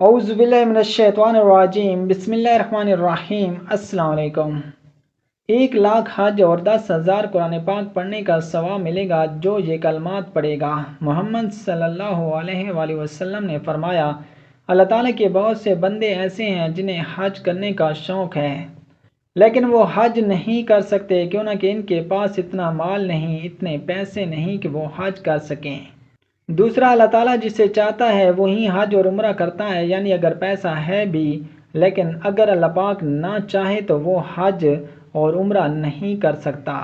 اعوذ باللہ من الشیطان الرجیم، بسم اللہ الرحمن الرحیم۔ السلام علیکم۔ 1,00,000 حج اور 10,000 قرآن پاک پڑھنے کا ثواب ملے گا جو یہ کلمات پڑھے گا۔ محمد صلی اللہ علیہ وآلہ وسلم نے فرمایا، اللہ تعالیٰ کے بہت سے بندے ایسے ہیں جنہیں حج کرنے کا شوق ہے لیکن وہ حج نہیں کر سکتے، کیوں نہ کہ ان کے پاس اتنا مال نہیں، اتنے پیسے نہیں کہ وہ حج کر سکیں۔ دوسرا، اللہ تعالیٰ جسے چاہتا ہے وہی حج اور عمرہ کرتا ہے، یعنی اگر پیسہ ہے بھی لیکن اگر اللہ پاک نہ چاہے تو وہ حج اور عمرہ نہیں کر سکتا۔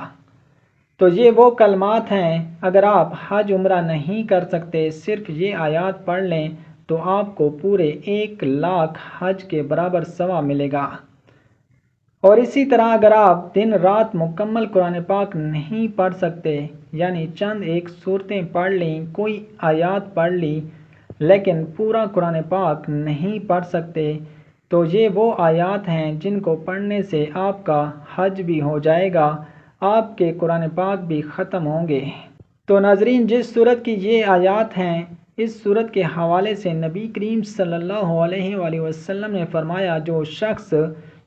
تو یہ وہ کلمات ہیں، اگر آپ حج عمرہ نہیں کر سکتے، صرف یہ آیات پڑھ لیں تو آپ کو پورے 1,00,000 حج کے برابر ثواب ملے گا۔ اور اسی طرح اگر آپ دن رات مکمل قرآن پاک نہیں پڑھ سکتے، یعنی چند ایک صورتیں پڑھ لیں، کوئی آیات پڑھ لی لیکن پورا قرآن پاک نہیں پڑھ سکتے، تو یہ وہ آیات ہیں جن کو پڑھنے سے آپ کا حج بھی ہو جائے گا، آپ کے قرآن پاک بھی ختم ہوں گے۔ تو ناظرین، جس صورت کی یہ آیات ہیں، اس صورت کے حوالے سے نبی کریم صلی اللہ علیہ وآلہ وسلم نے فرمایا، جو شخص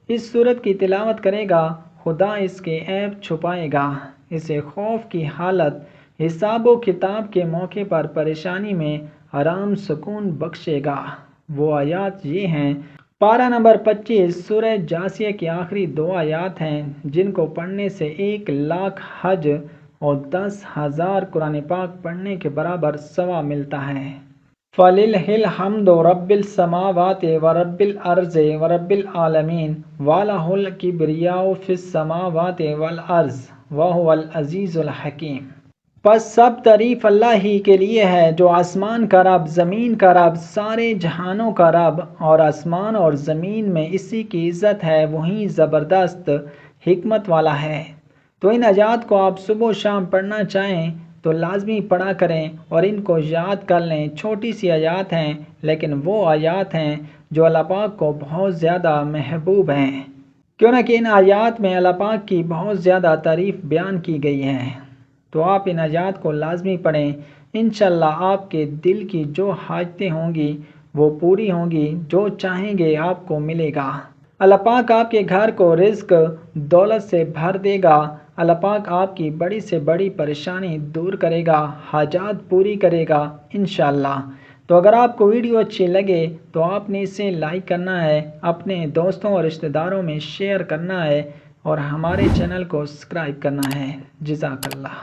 اس صورت کی تلاوت کرے گا خدا اس کے عیب چھپائے گا، اسے خوف کی حالت، حساب و کتاب کے موقع پر پریشانی میں آرام سکون بخشے گا۔ وہ آیات یہ ہیں، پارہ نمبر 25 سورہ جاثیہ کی آخری 2 آیات ہیں جن کو پڑھنے سے 1,00,000 حج اور 10,000 قرآن پاک پڑھنے کے برابر ثواب ملتا ہے۔ فَلِلَّهِ الْحَمْدُ رَبِّ السَّمَاوَاتِ وَرَبِّ الْأَرْضِ وَرَبِّ الْعَالَمِينَ وَلَهُ الْكِبْرِيَاءُ فِي السَّمَاوَاتِ وَالْأَرْضِ وَهُوَ الْعَزِيزُ الْحَكِيمُ۔ پس سب تعریف اللہ ہی کے لیے ہے جو آسمان کا رب، زمین کا رب، سارے جہانوں کا رب، اور آسمان اور زمین میں اسی کی عزت ہے، وہی زبردست حکمت والا ہے۔ تو ان آیات کو آپ صبح و شام پڑھنا چاہیں تو لازمی پڑھا کریں اور ان کو یاد کر لیں۔ چھوٹی سی آیات ہیں لیکن وہ آیات ہیں جو اللہ پاک کو بہت زیادہ محبوب ہیں، کیوں نہ کہ ان آیات میں اللہ پاک کی بہت زیادہ تعریف بیان کی گئی ہے۔ تو آپ ان آیات کو لازمی پڑھیں، انشاءاللہ آپ کے دل کی جو حاجتیں ہوں گی وہ پوری ہوں گی، جو چاہیں گے آپ کو ملے گا۔ اللہ پاک آپ کے گھر کو رزق دولت سے بھر دے گا، اللہ پاک آپ کی بڑی سے بڑی پریشانی دور کرے گا، حاجات پوری کرے گا انشاءاللہ۔ تو اگر آپ کو ویڈیو اچھی لگے تو آپ نے اسے لائک کرنا ہے، اپنے دوستوں اور رشتہ داروں میں شیئر کرنا ہے اور ہمارے چینل کو سبسکرائب کرنا ہے۔ جزاک اللہ۔